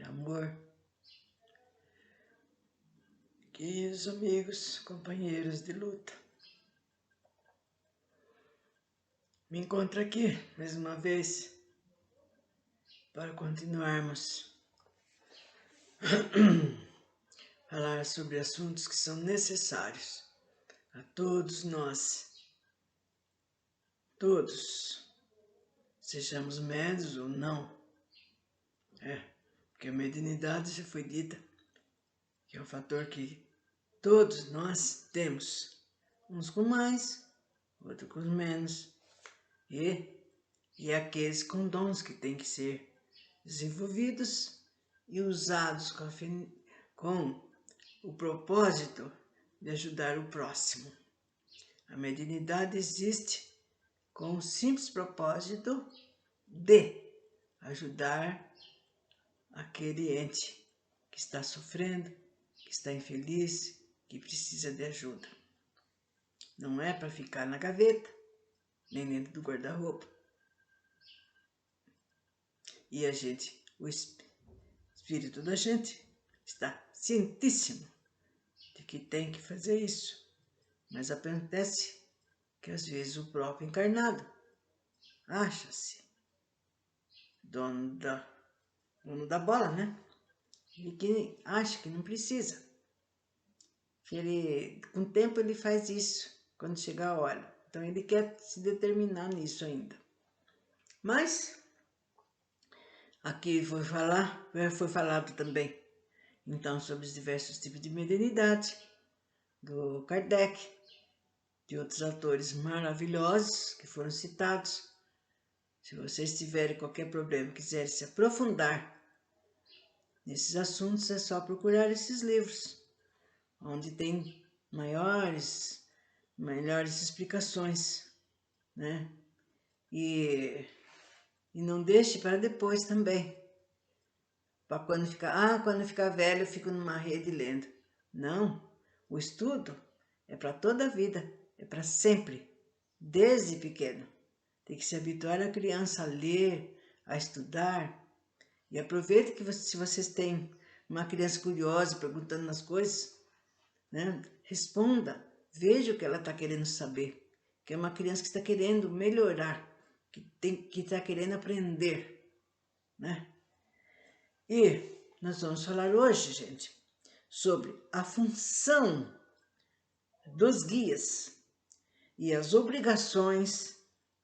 amor. Queridos amigos, companheiros de luta, me encontro aqui mais uma vez para continuarmos falar sobre assuntos que são necessários a todos nós, todos, sejamos médios ou não. Porque a mediunidade já foi dita que é um fator que todos nós temos, uns com mais, outros com menos, e aqueles com dons que têm que ser desenvolvidos e usados com o propósito de ajudar o próximo. A mediunidade existe com o simples propósito de ajudar aquele ente que está sofrendo, que está infeliz, que precisa de ajuda. Não é para ficar na gaveta, nem dentro do guarda-roupa. E o espírito da gente está cientíssimo de que tem que fazer isso. Mas acontece que às vezes o próprio encarnado acha-se dono da bola, né? E que acha que não precisa. Que com o tempo ele faz isso, quando chegar a hora. Então ele quer se determinar nisso ainda. Mas aqui foi falado também, então, sobre os diversos tipos de mediunidade, do Kardec, de outros autores maravilhosos que foram citados. Se vocês tiverem qualquer problema, quiserem se aprofundar nesses assuntos, é só procurar esses livros, onde tem melhores explicações, né? E não deixe para depois também, para quando ficar velho eu fico numa rede lendo. Não, o estudo é para toda a vida, é para sempre, desde pequeno. Tem que se habituar a criança a ler, a estudar. E aproveita que se vocês têm uma criança curiosa perguntando as coisas, né? Responda, veja o que ela está querendo saber. Que é uma criança que está querendo melhorar, que está querendo aprender, né? E nós vamos falar hoje, gente, sobre a função dos guias e as obrigações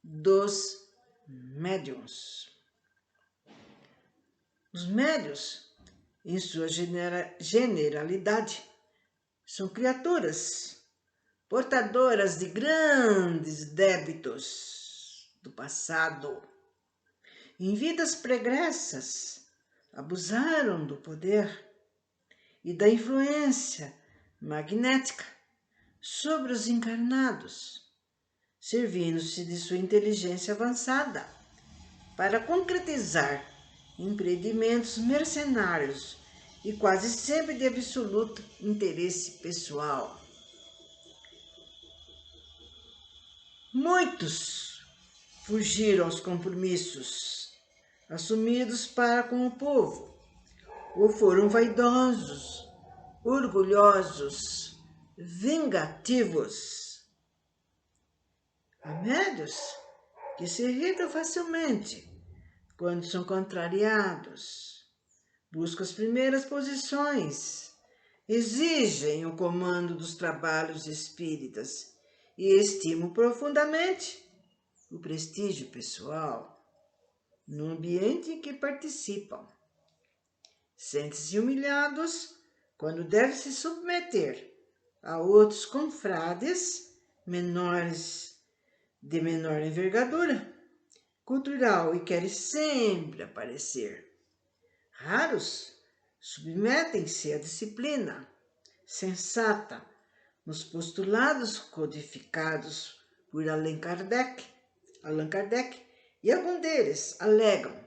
dos médiuns. Os médiuns, em sua generalidade, são criaturas portadoras de grandes débitos do passado. Em vidas pregressas, abusaram do poder e da influência magnética sobre os encarnados, servindo-se de sua inteligência avançada para concretizar empreendimentos mercenários e quase sempre de absoluto interesse pessoal. Muitos fugiram aos compromissos assumidos para com o povo, ou foram vaidosos, orgulhosos, vingativos. Há médiuns que se irritam facilmente quando são contrariados, buscam as primeiras posições, exigem o comando dos trabalhos espíritas e estimam profundamente o prestígio pessoal no ambiente em que participam. Sentem-se humilhados quando devem se submeter a outros confrades de menor envergadura cultural e querem sempre aparecer. Raros submetem-se à disciplina sensata nos postulados codificados por Allan Kardec, e alguns deles alegam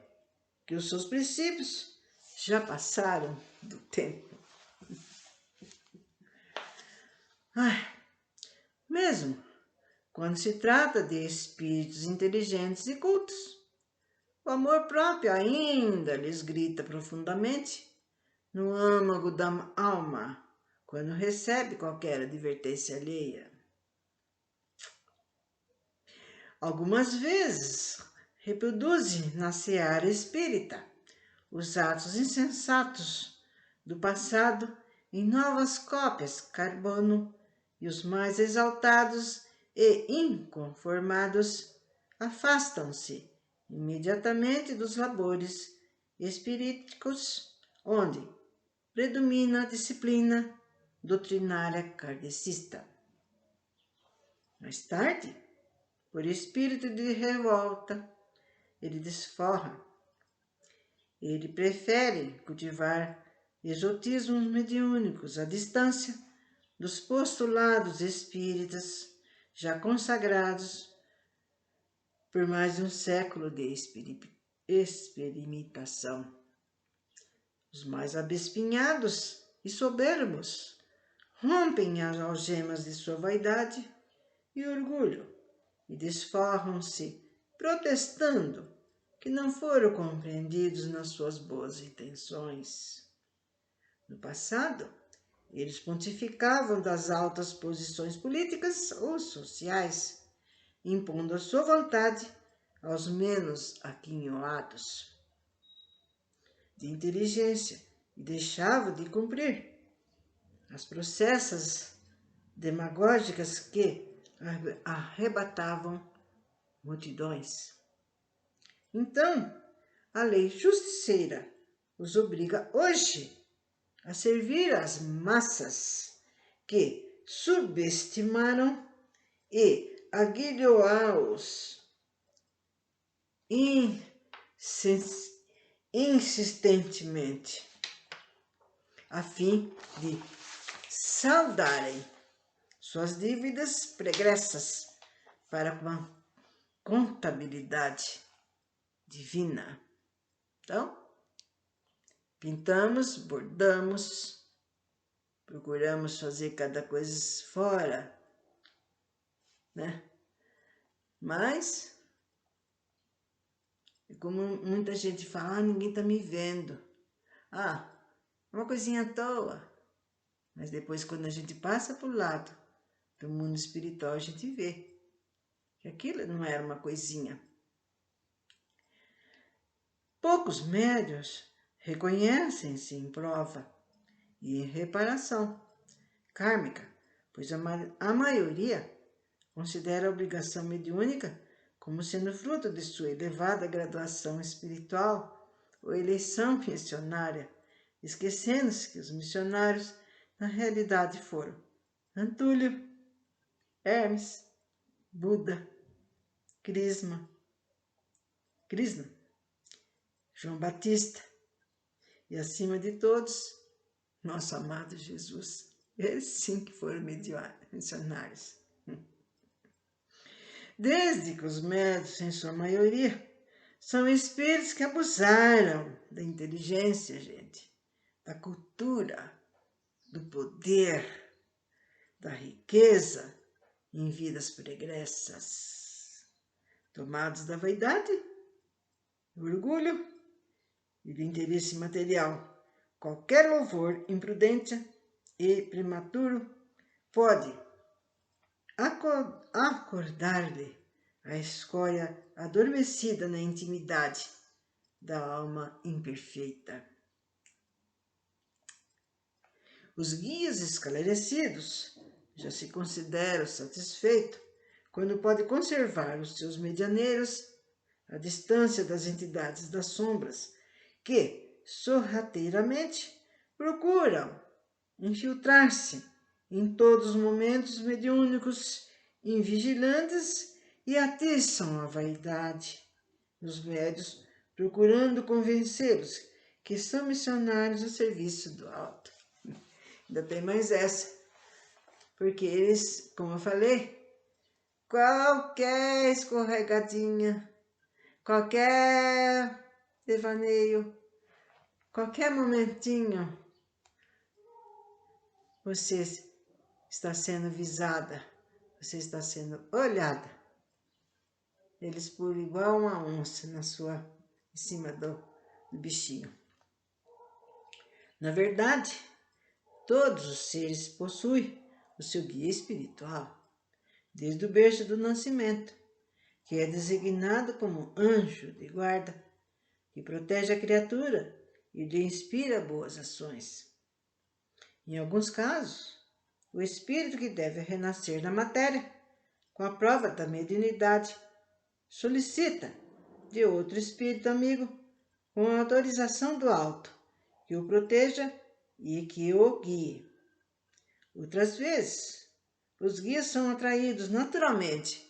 que os seus princípios já passaram do tempo. Mesmo quando se trata de espíritos inteligentes e cultos, O amor próprio ainda lhes grita profundamente no âmago da alma, quando recebe qualquer advertência alheia. Algumas vezes reproduzem na seara espírita os atos insensatos do passado em novas cópias carbono e os mais exaltados e inconformados afastam-se imediatamente dos labores espiríticos, onde predomina a disciplina doutrinária kardecista. Mais tarde, por espírito de revolta, ele desforra. Ele prefere cultivar exotismos mediúnicos à distância dos postulados espíritas já consagrados por mais de um século de experimentação. Os mais abespinhados e soberbos rompem as algemas de sua vaidade e orgulho e desforram-se, protestando que não foram compreendidos nas suas boas intenções. No passado, eles pontificavam das altas posições políticas ou sociais, impondo a sua vontade aos menos aquinhoados de inteligência e deixavam de cumprir as processas demagógicas que arrebatavam multidões. Então, a lei justiceira os obriga hoje a servir as massas que subestimaram e aguilhoados insistentemente, a fim de saldarem suas dívidas pregressas para uma contabilidade divina. Então, pintamos, bordamos, procuramos fazer cada coisa fora, né? Mas, como muita gente fala, ninguém tá me vendo. Uma coisinha à toa. Mas depois, quando a gente passa para o lado do mundo espiritual, a gente vê que aquilo não era uma coisinha. Poucos médiuns reconhecem-se em prova e em reparação kármica, pois a maioria considera a obrigação mediúnica como sendo fruto de sua elevada graduação espiritual ou eleição missionária, esquecendo-se que os missionários na realidade foram Antúlio, Hermes, Buda, Krishna, João Batista e, acima de todos, nosso amado Jesus. Eles sim que foram missionários. Desde que os médiuns, em sua maioria, são espíritos que abusaram da inteligência, gente, da cultura, do poder, da riqueza em vidas pregressas, tomados da vaidade, do orgulho e do interesse material. Qualquer louvor imprudente e prematuro pode acordar-lhe a escória adormecida na intimidade da alma imperfeita. Os guias esclarecidos já se consideram satisfeitos quando pode conservar os seus medianeiros à distância das entidades das sombras que sorrateiramente procuram infiltrar-se em todos os momentos mediúnicos, invigilantes e atiçam a vaidade dos médios, procurando convencê-los que são missionários a serviço do alto. Ainda tem mais essa, porque eles, como eu falei, qualquer escorregadinha, qualquer devaneio, qualquer momentinho, você está sendo visada, você está sendo olhada. Eles pulam igual uma onça na sua em cima do bichinho. Na verdade, todos os seres possuem o seu guia espiritual, desde o berço do nascimento, que é designado como anjo de guarda, que protege a criatura e lhe inspira boas ações. Em alguns casos, o espírito que deve renascer na matéria, com a prova da mediunidade, solicita de outro espírito amigo, com a autorização do alto, que o proteja e que o guie. Outras vezes, os guias são atraídos naturalmente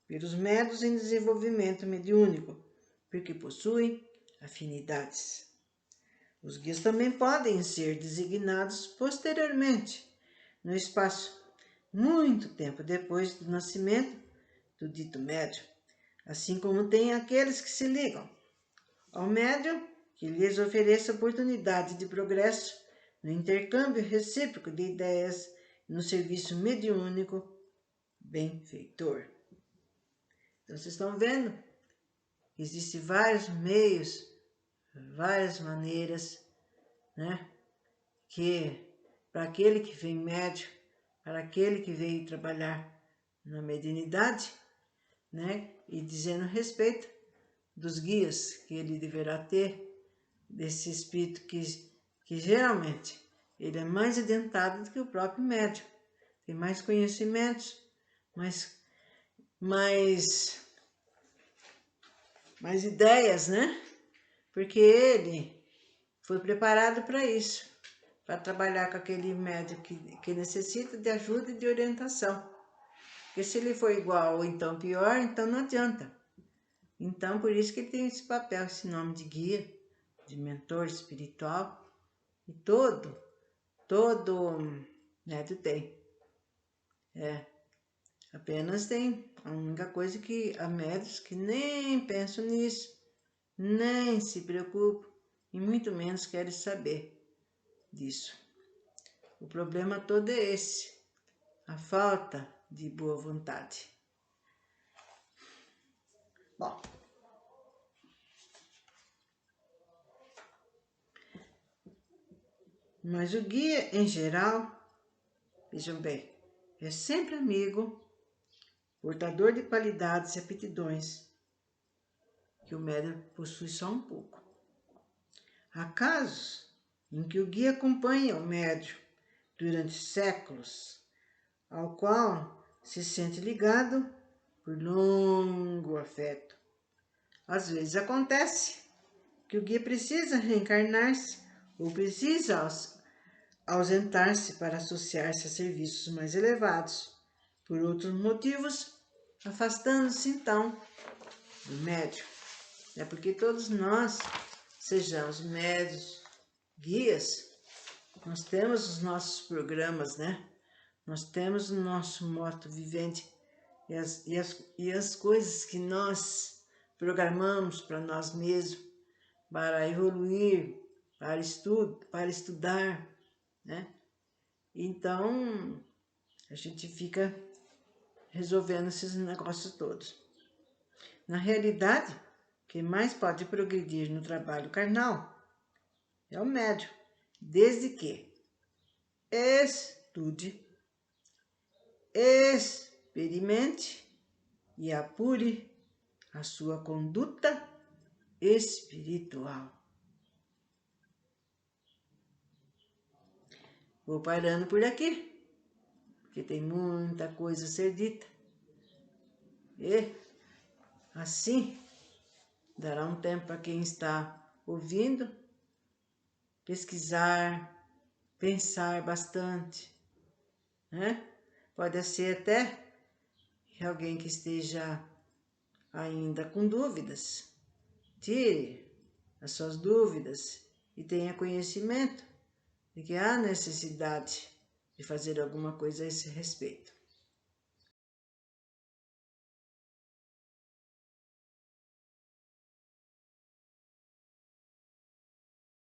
pelos médiuns em desenvolvimento mediúnico, porque possuem afinidades. Os guias também podem ser designados posteriormente, no espaço muito tempo depois do nascimento do dito médium, assim como tem aqueles que se ligam ao médium que lhes ofereça oportunidade de progresso no intercâmbio recíproco de ideias e no serviço mediúnico benfeitor. Então, vocês estão vendo? Existem vários meios, várias maneiras, né? Que para aquele que vem médium, para aquele que veio trabalhar na mediunidade, né? E dizendo respeito dos guias que ele deverá ter, desse espírito que geralmente ele é mais adiantado do que o próprio médium, tem mais conhecimentos, mais ideias, né? Porque ele foi preparado para isso, para trabalhar com aquele médium que necessita de ajuda e de orientação. Porque se ele for igual ou então pior, então não adianta. Então, por isso que ele tem esse papel, esse nome de guia, de mentor espiritual, e todo médium tem. Apenas tem. A única coisa que há médiuns que nem pensam nisso, nem se preocupam, e muito menos querem saber disso. O problema todo é esse, a falta de boa vontade. Bom, mas o guia, em geral, vejam bem, é sempre amigo, portador de qualidades e aptidões que o médium possui só um pouco. Há casos em que o guia acompanha o médium durante séculos, ao qual se sente ligado por longo afeto. Às vezes acontece que o guia precisa reencarnar-se ou precisa ausentar-se para associar-se a serviços mais elevados, por outros motivos, afastando-se então do médium. É porque todos nós, sejamos médios, guias, nós temos os nossos programas, né? Nós temos o nosso modo vivente e as coisas que nós programamos para nós mesmos, para evoluir, para estudar, né? Então, a gente fica resolvendo esses negócios todos. Na realidade, quem mais pode progredir no trabalho carnal é o médium, desde que estude, experimente e apure a sua conduta espiritual. Vou parando por aqui, porque tem muita coisa a ser dita. E assim dará um tempo para quem está ouvindo pesquisar, pensar bastante, né? Pode ser até que alguém que esteja ainda com dúvidas, tire as suas dúvidas e tenha conhecimento de que há necessidade de fazer alguma coisa a esse respeito.